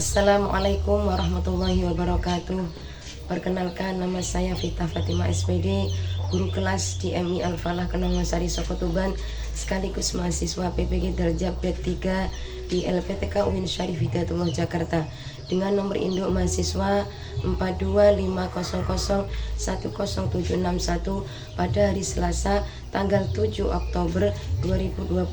Assalamualaikum warahmatullahi wabarakatuh. Perkenalkan, nama saya Vita Fatima SPD, guru kelas di MI Al-Falah Kenongasari Sokotuban, sekaligus mahasiswa PPG Darjah B3 di LPTK UIN Syarif Hidayatullah Jakarta, dengan nomor induk mahasiswa 42500100761 pada hari Selasa tanggal 7 Oktober 2025.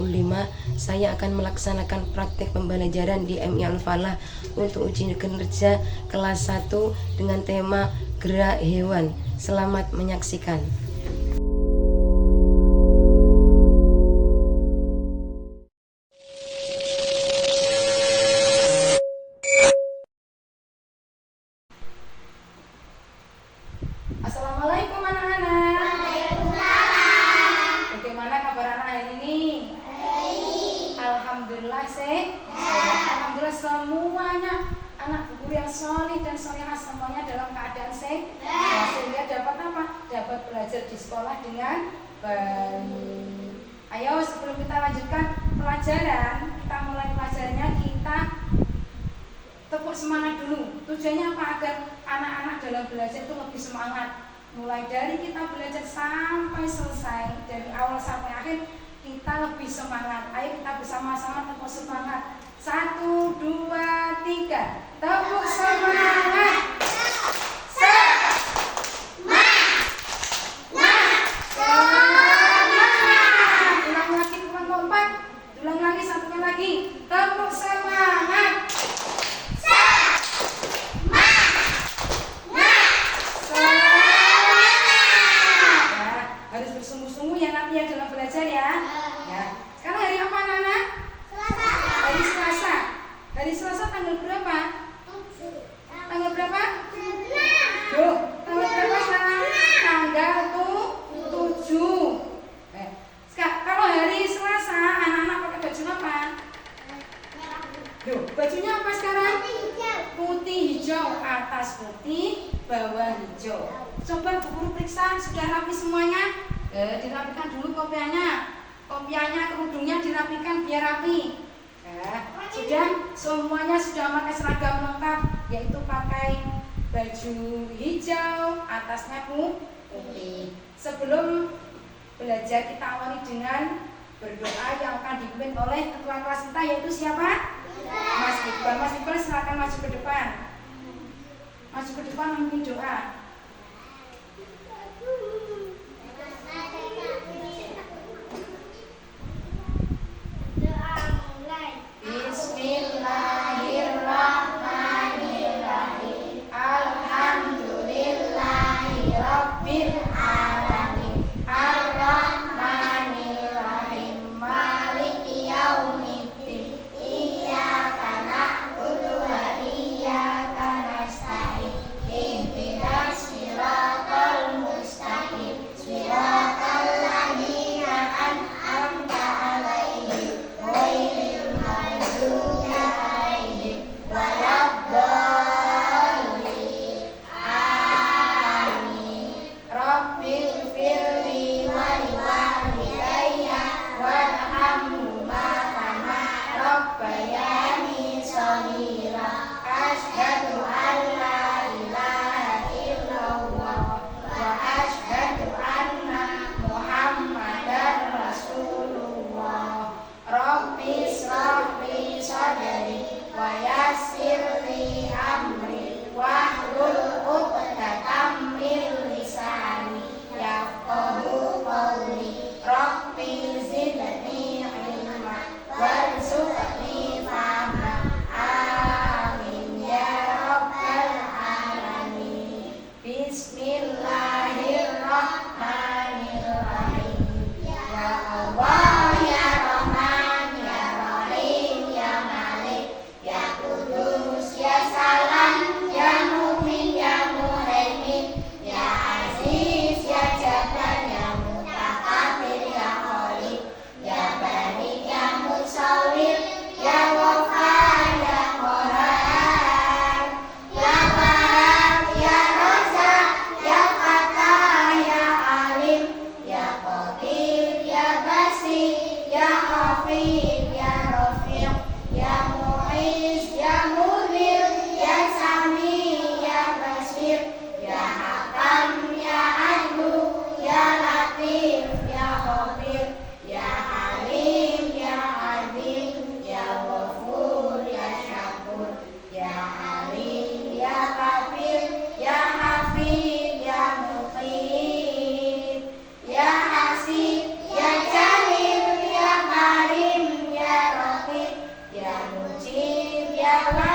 Saya akan melaksanakan praktek pembelajaran di MI Al-Falah untuk uji kinerja kelas 1 dengan tema gerak hewan. Selamat menyaksikan. Assalamualaikum anak-anak. Waalaikumsalam. Bagaimana kabar anak hari ini? Baik. Alhamdulillah Alhamdulillah semuanya anak guru yang solih dan solehah semuanya dalam keadaan sehat, sehingga dapat apa? Dapat belajar di sekolah dengan baik. Ayo sebelum kita lanjutkan pelajaran, kita mulai pelajarannya, kita tepuk semangat dulu. Tujuannya apa? Agar anak-anak dalam belajar itu lebih semangat. Mulai dari kita belajar sampai selesai, dari awal sampai akhir kita lebih semangat. Ayo kita bersama-sama tepuk semangat. 1, 2, 3. Tepuk semangat. Ulang lagi, ulang kompak. Ulang lagi, satu kali lagi. Tepuk semangat. Harus bersungguh-sungguh ya nanti ya dalam belajar ya. Ya. Sekarang hari apa anak-anak? Selasa. Hari Selasa. Hari Selasa tanggal berapa? Tanggal berapa? 6. Duh, tanggal berapa sekarang? Tanggal 7. Sekarang kalau hari Selasa anak-anak pakai baju apa? Duh, bajunya apa sekarang? Putih hijau, atas putih, bawah hijau. Coba Bu Guru periksa, sudah rapi semuanya? Dirapikan dulu kopiahnya, kerudungnya dirapikan biar rapi. Sudah, semuanya sudah pakai seragam lengkap, yaitu pakai baju hijau, atasnya putih. Sebelum belajar kita awali dengan berdoa yang akan dipimpin oleh ketua kelas kita, yaitu siapa? Mas Iqbal. Mas Iqbal silakan maju ke depan. Maju ke depan memimpin doa. Bismillahirrahmanirrahim. Alhamdulillahirabbil alamin. Arrahmanirrahim. Maliki yaumiddin. Iyyaka na'budu wa iyyaka nasta'in. Ihdinas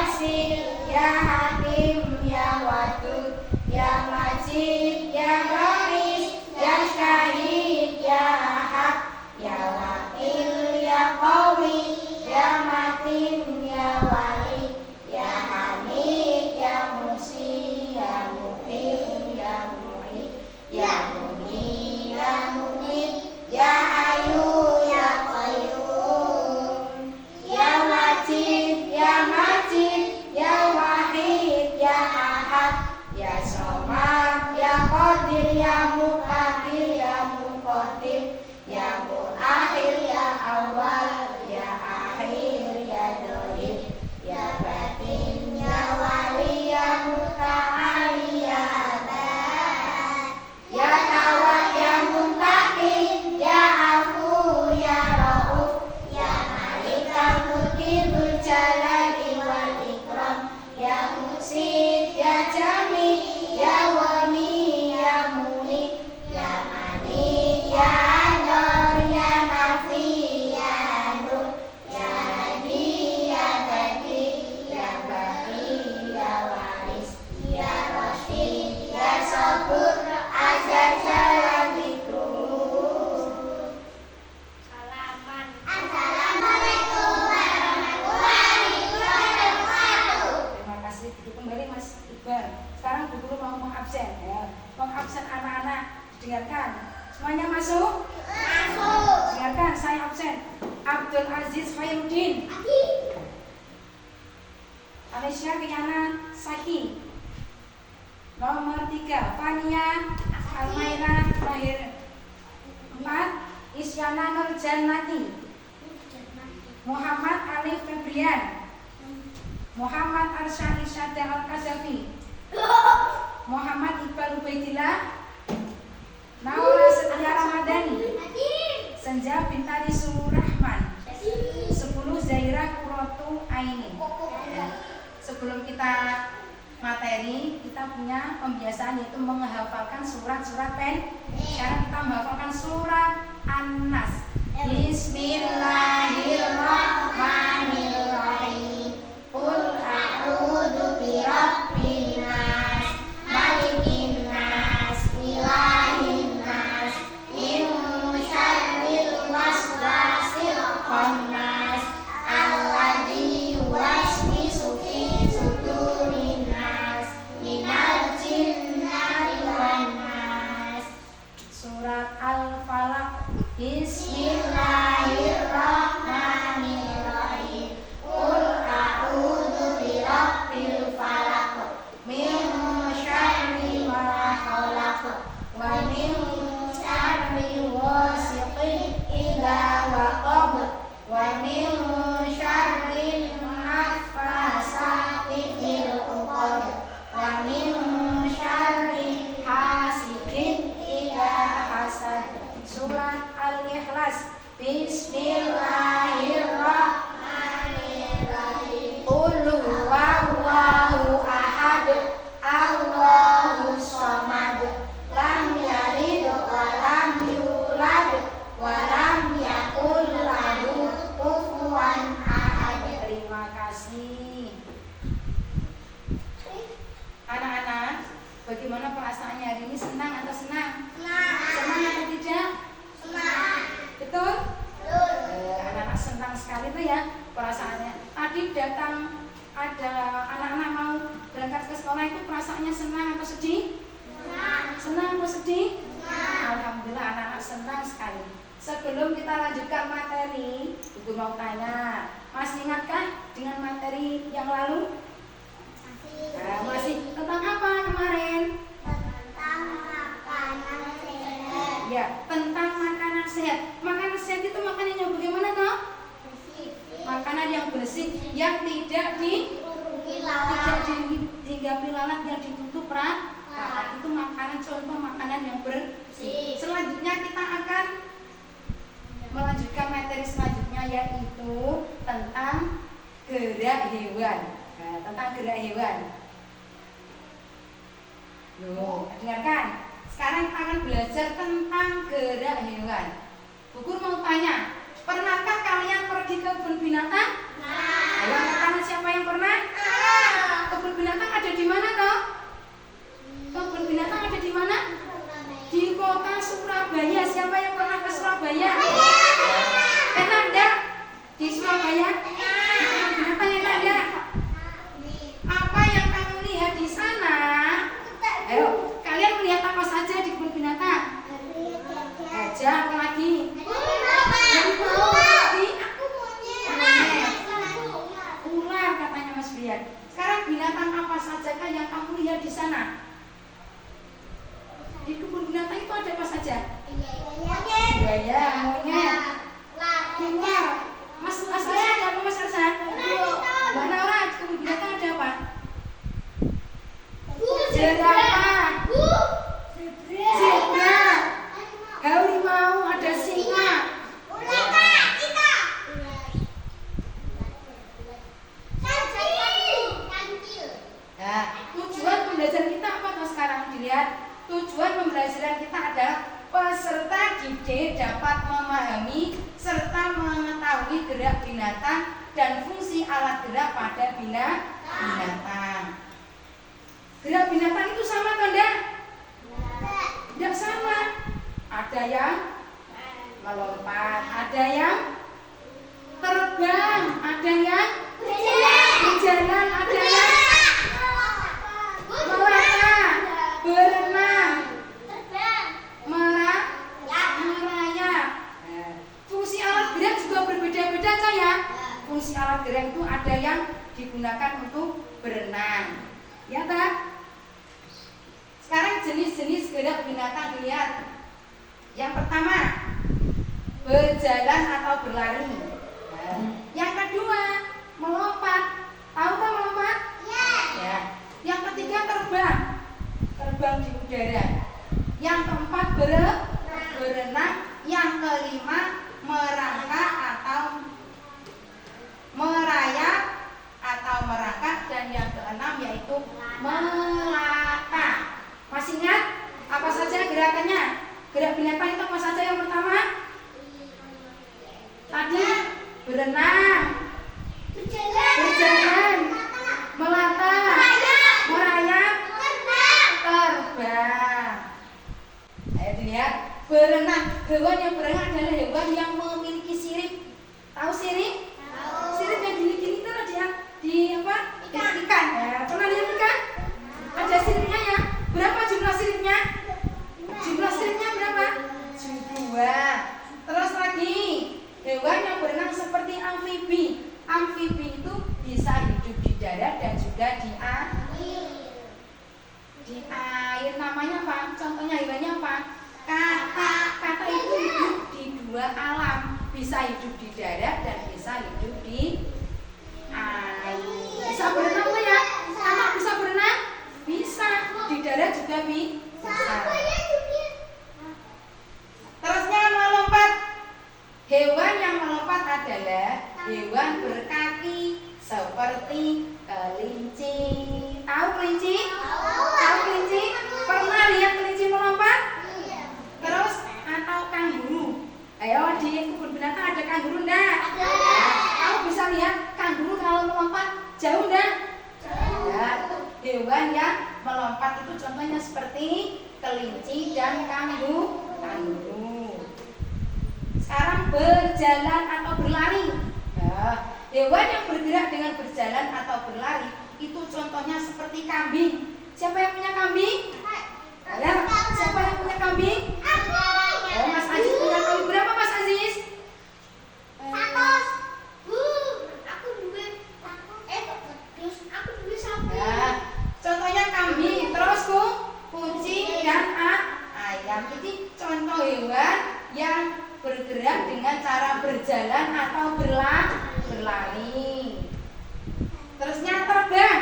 Basit, Ya Hakim, Ya Wadud, Ya Majid, Ya Baris, Ya Syahid, Ya Ahad, Ya Wakil, Ya Qawi, Ya Matin, Ya Wali, Ya Hamid, Ya Musi, Ya Muqim, Ya Mu'id, Ya Muni, Ya Mumit, Ya Hayu, Ya Qayyum, Ya Majid, Ya Majid, Ya Wahid, Ya Ahad, Ya Somad, Ya Qadir, Ya Muqadir, Ya Muqaddim, Ya Mu'akhir, Ya Awal, Ya Akhir, Ya Dohir, Ya Batin, Ya Wali, Ya Muta'ali, Ya Abad, Ya Tawad, Ya Muntakim, Ya Afu, Ya Rauf, Ya Malikal Mulki Dzul Jalali wal Ikram, Ya Musid, Ya Jami, Ya Wani, Ya Muni, Ya Mani, Ya Anor, Ya Nafi, Ya Nur, Ya Hadi, Ya Badi, Ya Baqi, Ya Waris, Ya Rasyid, Ya Sabur, Azza Jalla Dzikruh. Assalamualaikum warahmatullahi wabarakatuh. Terima kasih. Duduk kembali Mas Iqbal. Sekarang Bu Guru mau mengabsen ya. Mengabsen anak-anak. Dengarkan. Semuanya masuk? Masuk. Dengarkan, saya absen. Abdul Aziz Khairuddin. Alicia Riana Saki. Nomor 3 Fania Almaira lahir 4 Isyana Nur Jannati. Muhammad Ali Febrian, Muhammad Arsyad Isyada Al-Kazafi, Muhammad Iqbal Ubaidillah, Naura Setia Ramadhani, Senja Bintari Surahman, 10 Zaira Kurotu Aini. Sebelum kita materi, kita punya pembiasaan yaitu menghafalkan surat-surat pen. Sekarang kita menghafalkan surat An-Nas. Bismillahirrahmanirrahim. Qul a'udzu birabbin nas, malikin nas, ilahin nas, min syarril waswasil khannas, alladzi yuwaswisu fi sudurin nas, minal jinnati wan nas. Surat Al-Falaq. Bismillahirrahmanirrahim. Qul a'udzu birabbil falaq, min syarri ma khalaq, wa min syarri ghasiqin idza waqab, wa min syarri naffasati fil 'uqad, wa min syarri hasidin idza hasad. Surat Al-Ikhlas. Bismillahirrahmanirrahim. Qul huwallahu ahad, Allahus samad, lam yalid wa lam yulad, wa lam yakul lahu kufuwan ahad. Terima kasih. Anak-anak, bagaimana perasaannya hari ini? Senang atau senang? Senang atau tidak? Betul? Anak-anak senang sekali tuh ya perasaannya. Tadi datang ada anak-anak mau berangkat ke sekolah itu perasaannya senang atau sedih? Senang atau sedih? Alhamdulillah anak-anak senang sekali. Sebelum kita lanjutkan materi, Ibu mau tanya, masih ingatkah dengan materi yang lalu? Masih tentang apa kemarin? Ya, tentang makanan sehat. Makanan sehat itu makanan yang bagaimana toh? Makanan yang bersih, yang tidak dihinggapi lalat, yang ditutup rapat. Itu makanan, contoh makanan yang bersih. Selanjutnya kita akan melanjutkan materi selanjutnya yaitu tentang gerak hewan. Nah, tentang gerak hewan. Loh, dengarkan. Sekarang kita akan belajar tentang gerak hewan. Bu Guru mau tanya, pernahkah kalian pergi ke kebun binatang? Ayo, siapa yang pernah? lihat. Sekarang binatang apa sajakah yang kamu lihat di sana? Di kebun binatang itu ada apa saja? Buaya, monyet, ular. Mas Arsan ada apa Mas Arsan? Mbak Naura, di kebun binatang ada apa? Jerapah, zebra, harimau, ada singa. Nah, tujuan pembelajaran kita apa tuh sekarang dilihat? Tujuan pembelajaran kita adalah peserta didik dapat memahami serta mengetahui gerak binatang dan fungsi alat gerak pada binatang. Gerak binatang itu sama atau enggak? Tidak sama. Ada yang melompat, ada yang terbang, ada yang berjalan, ada yang melata, berenang, merayap. Fungsi alat gerak juga berbeda-beda saya. Fungsi alat gerak itu ada yang digunakan untuk berenang, ya tak? Sekarang jenis-jenis gerak binatang dilihat. Yang pertama, berjalan atau berlari. Yang kedua, melompat. Tahu kan melompat? Ya. Yang ketiga, terbang di udara. Yang keempat, berenang. Yang kelima, merangkak atau merayap atau merangkak. Dan yang keenam yaitu melata. Masih ingat apa saja gerakannya? Gerak binatang itu apa saja? Yang pertama tadi berenang, berjalan, melata, merayap, terbang. Ayo dilihat, berenang. Hewan yang berenang adalah hewan yang memiliki sirip. Tahu sirip? Sirip yang gini-gini itu loh dia di apa? Ikan. Ya, pernah lihat ikan? Ada siripnya ya. Berapa jumlah siripnya? Jumlah siripnya berapa? 2. Terus lagi, hewan yang berenang seperti amfibi. Amfibi itu bisa hidup di darat dan juga di air. Di air namanya apa? Contohnya hewannya apa? Kata itu hidup di 2 alam. Bisa hidup di darat dan bisa hidup di air. Bisa berenang apa ya? Anak bisa berenang? Bisa. Di darat juga bisa. Terusnya melompat. Hewan yang melompat adalah hewan berkaki seperti kelinci. Tahu kelinci? Tahu kelinci? Pernah lihat kelinci melompat? Terus atau kanguru? Ayo di kebun binatang ada kanguru enggak? Tahu bisa lihat kanguru kalau melompat jauh enggak? Ya, itu hewan yang melompat itu contohnya seperti kelinci dan kanguru. Sekarang berjalan atau berlari. Nah, hewan yang bergerak dengan berjalan atau berlari itu contohnya seperti kambing. Siapa yang punya kambing? Ya, siapa yang punya kambing? Oh, Mas Aziz punya kambing. Berapa Mas Aziz? 100. Nah, contohnya kambing, terus kucing dan ayam. Ini contoh hewan yang bergerak dengan cara berjalan atau berlari. Terusnya terbang.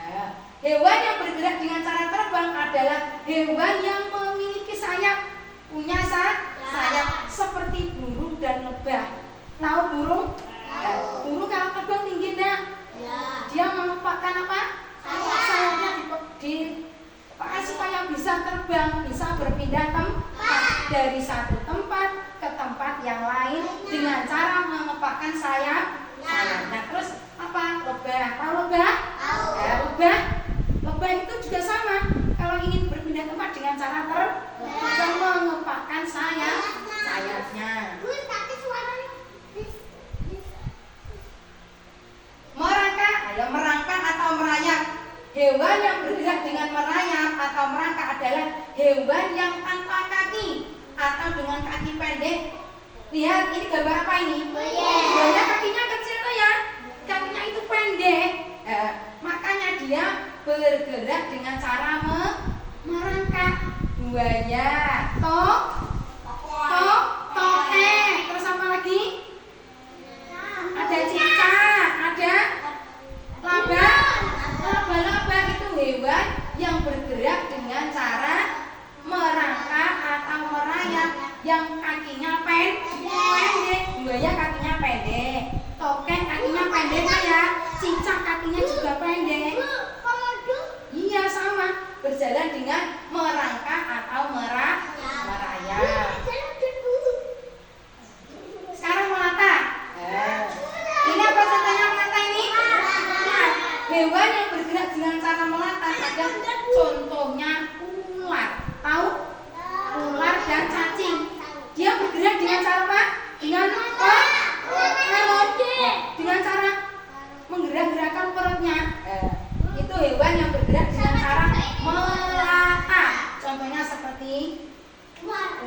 Nah, hewan yang bergerak dengan cara terbang adalah hewan yang memiliki sayap, punya sayap seperti burung dan lebah. Tahu burung? Burung kalau terbang tinggi enggak? Dia mengepakkan apa? Sayapnya dipakai supaya bisa terbang, bisa berpindah tempat dari satu tempat ke tempat yang lain dengan cara mengepakkan sayapnya. Terus apa? Lebah. Tahu lebah? Lebah itu juga sama. Kalau ingin berpindah tempat dengan cara terbang mengepakkan sayapnya. Merangkak atau merayap. Hewan yang bergerak dengan merayap atau merangkak adalah hewan yang tanpa kaki atau dengan kaki pendek. Lihat, ini gambar apa ini? Buaya kakinya kecil tuh ya. Kakinya itu pendek. bergerak dengan cara melata. Ada contohnya ular. Tahu? Ular dan cacing. Dia bergerak dengan cara apa? Dengan apa? Dengan cara menggerak-gerakkan perutnya. Itu hewan yang bergerak dengan cara melata. Contohnya seperti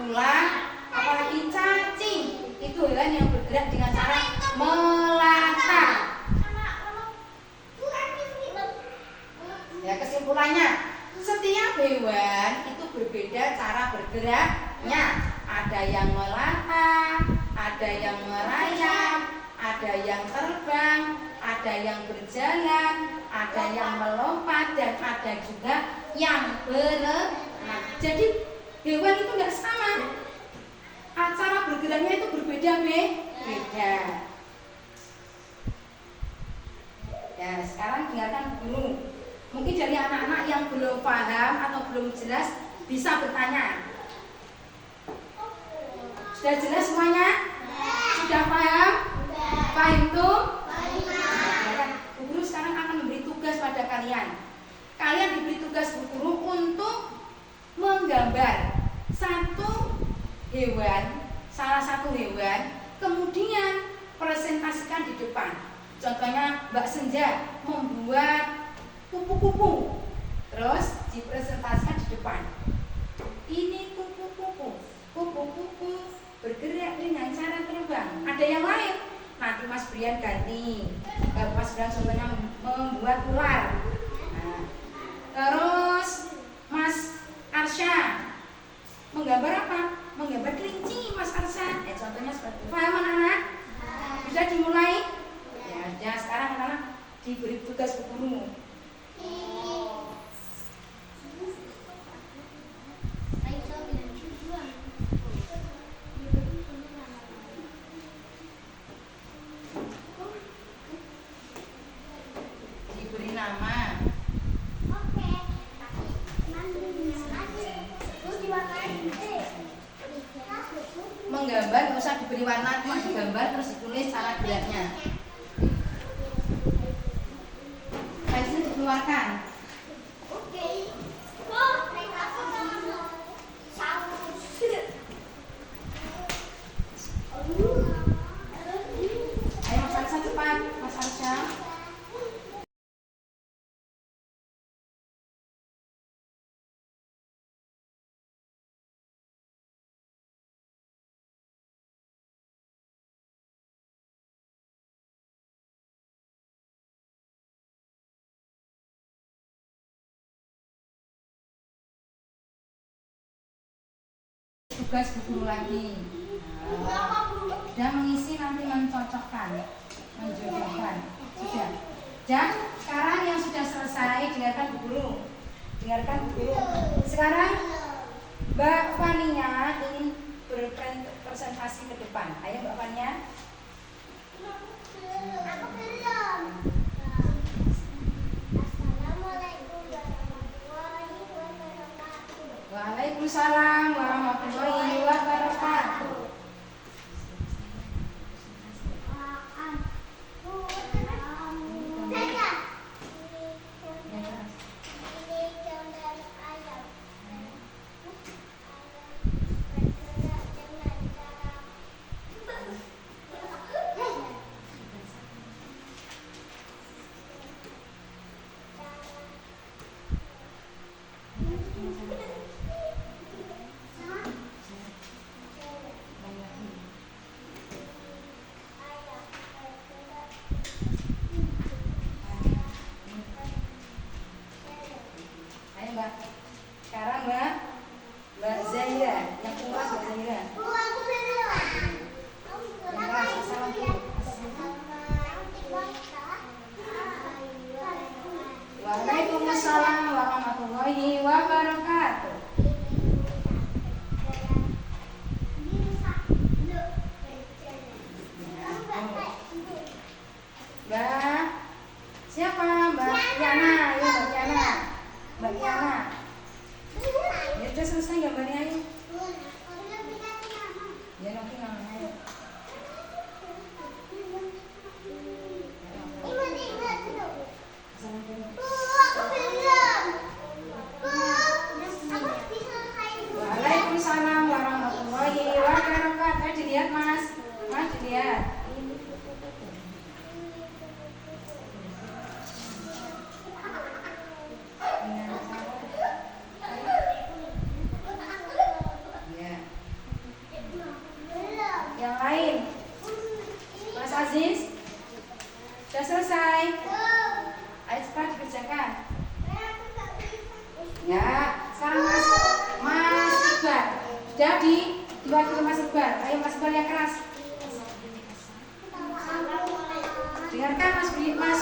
ular, apalagi cacing. Itu hewan yang bergerak dengan cara melata. Ya, kesimpulannya, setiap hewan itu berbeda cara bergeraknya. Ada yang melata, ada yang merayap, ada yang terbang, ada yang berjalan, ada yang melompat, dan ada juga yang berenang. Jadi hewan itu nggak sama. Cara bergeraknya itu berbeda, beda. Ya, sekarang dengarkan guru. Mungkin dari anak-anak yang belum paham atau belum jelas bisa bertanya. Sudah jelas semuanya? Sudah paham? Paham tuh? Bu Guru sekarang akan memberi tugas pada kalian. Kalian diberi tugas Bu Guru untuk menggambar salah satu hewan, kemudian presentasikan di depan. Contohnya Mbak Senja membuat kupu-kupu, terus dipresentasikan di depan. Ini kupu-kupu bergerak dengan cara terbang. Ada yang lain, nanti Mas Brian ganti. Mas Brian contohnya membuat ular. Nah, terus Mas Arsya menggambar apa? Menggambar kelinci, Mas Arsya. Contohnya seperti itu. Paham anak-anak? Bisa dimulai? Ya, sekarang anak-anak diberi tugas Bu Guru. Diberi nama. Menggambar nggak usah diberi warna, cuma digambar terus ditulis cara geraknya. Pensil dikeluarkan. Ayo Mas Arsya cepat, Mas Arsya. Tugas Bu Guru lagi. Dan mengisi nanti mencocokkan, menjodohkan. Sudah. Dan sekarang yang sudah selesai dengarkan Bu Guru. Dengarkan Bu Guru. Sekarang Mbak Fania ingin berpresentasi ke depan. Ayo Mbak Fania. Aku belum. Waalaikumsalam warahmatullahi wabarakatuh. Sekarang Mbak Zaira, yang kelas Mbak Zaira. Yang kelas assalamualaikum. Waalaikumsalam warahmatullahi wabarakatuh. Mbak siapa? Mbak Yana, ya Mbak Yana. Mbak Yana. Ya udah selesai gambarnya ayo. Ya nanti namanya. Assalamualaikum. Ya, sekarang Mas Iqbal. Jadi diwakili Mas Iqbal. Ayo Mas Iqbal yang keras. Dengarkan Mas Iqbal.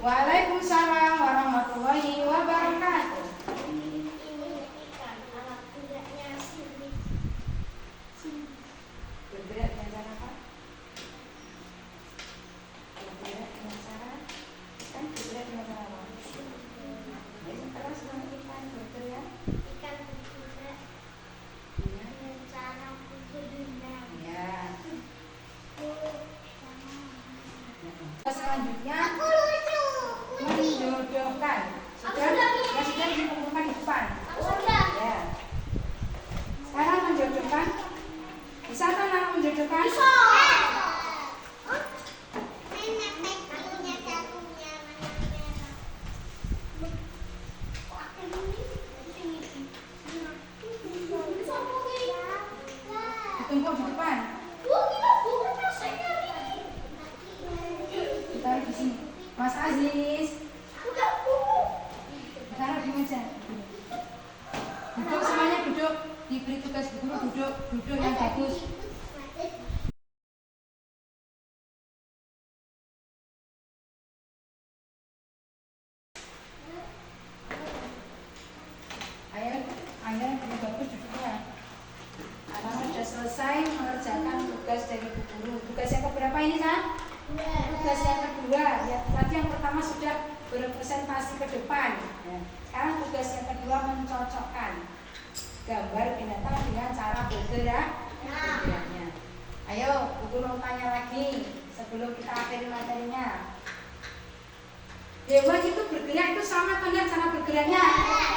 Waalaikumsalam warahmatullahi wabarakatuh. Bergerak dengan cara apa? Bergerak dengan cara kan bergerak dengan cara apa? Terus dengan ikan bergerak. Ikan bergerak dengan cara berenang. Ya. Selanjutnya Aku lucu. menjodohkan. Sudah dikumpulkan di depan. Sudah. Ya. Sekarang menjodohkan. Bisa kan anak menjodohkan? Bisa. Ditumpuk di depan. Ditaruh di sini. Mas Aziz. Taruh di meja. Duduk semuanya duduk. Diberi tugas guru duduk yang bagus. Ayo yang bagus duduknya. Anak sudah selesai mengerjakan tugas dari Bu Guru. Tugas yang keberapa ini, San? Tugas yang kedua. Ya, tadi yang pertama sudah berpresentasi ke depan. Ya. Sekarang tugas yang kedua mencocokkan gambar binatang dengan cara bergeraknya. Ayo, Bu Guru mau tanya lagi sebelum kita akhiri materinya. Hewan itu bergerak itu sama atau tidak cara bergeraknya?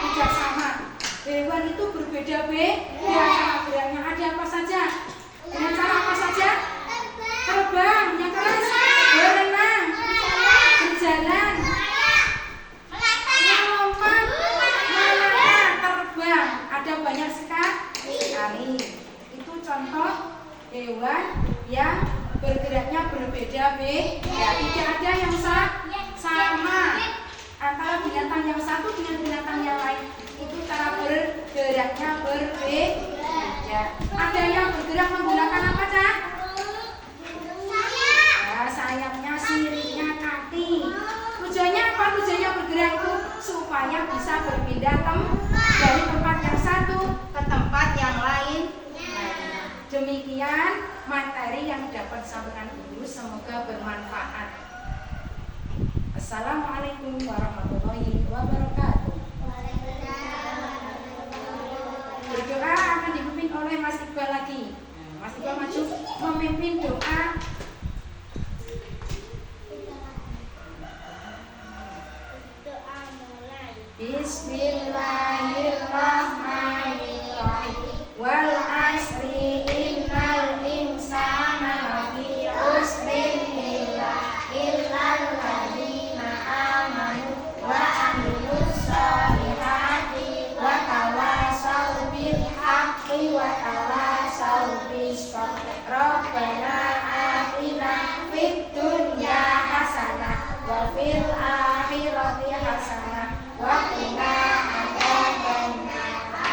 Tidak sama. Hewan itu berbeda-beda cara geraknya. Ada apa saja? Dengan cara apa saja? Terbang, yang keras, berenang, berjalan, melompat, melangkah, terbang. Ada banyak sekali. Itu contoh hewan yang bergeraknya berbeda-beda. Tidak ada yang sama antara binatang yang satu dengan binatang yang lain. Itu cara bergeraknya berbeda. Ada yang bergerak menggunakan apa, Cak? Nah, sayapnya, siripnya, kaki. Tujuannya apa? Tujuannya bergerak itu supaya bisa berpindah dari tempat yang satu ke tempat yang lain. Demikian materi yang dapat disampaikan Guru, semoga bermanfaat. Assalamualaikum warahmatullahi wabarakatuh. Berdoa akan dipimpin oleh Mas Iqbal lagi. Mas Iqbal maju memimpin doa. Bismillahirrahmanirrahim. Wal asri innal insana lafi khusrin illal ladzina amanu wa amilus sholihati wa tawassaw bil haqqi wa tawassaw bis sabr. Rabbana atina fid dunya hasanah wa fil akhirati hasanah wa qina adzabannar.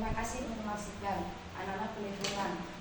Terima kasih untuk masukan anak-anak lingkungan.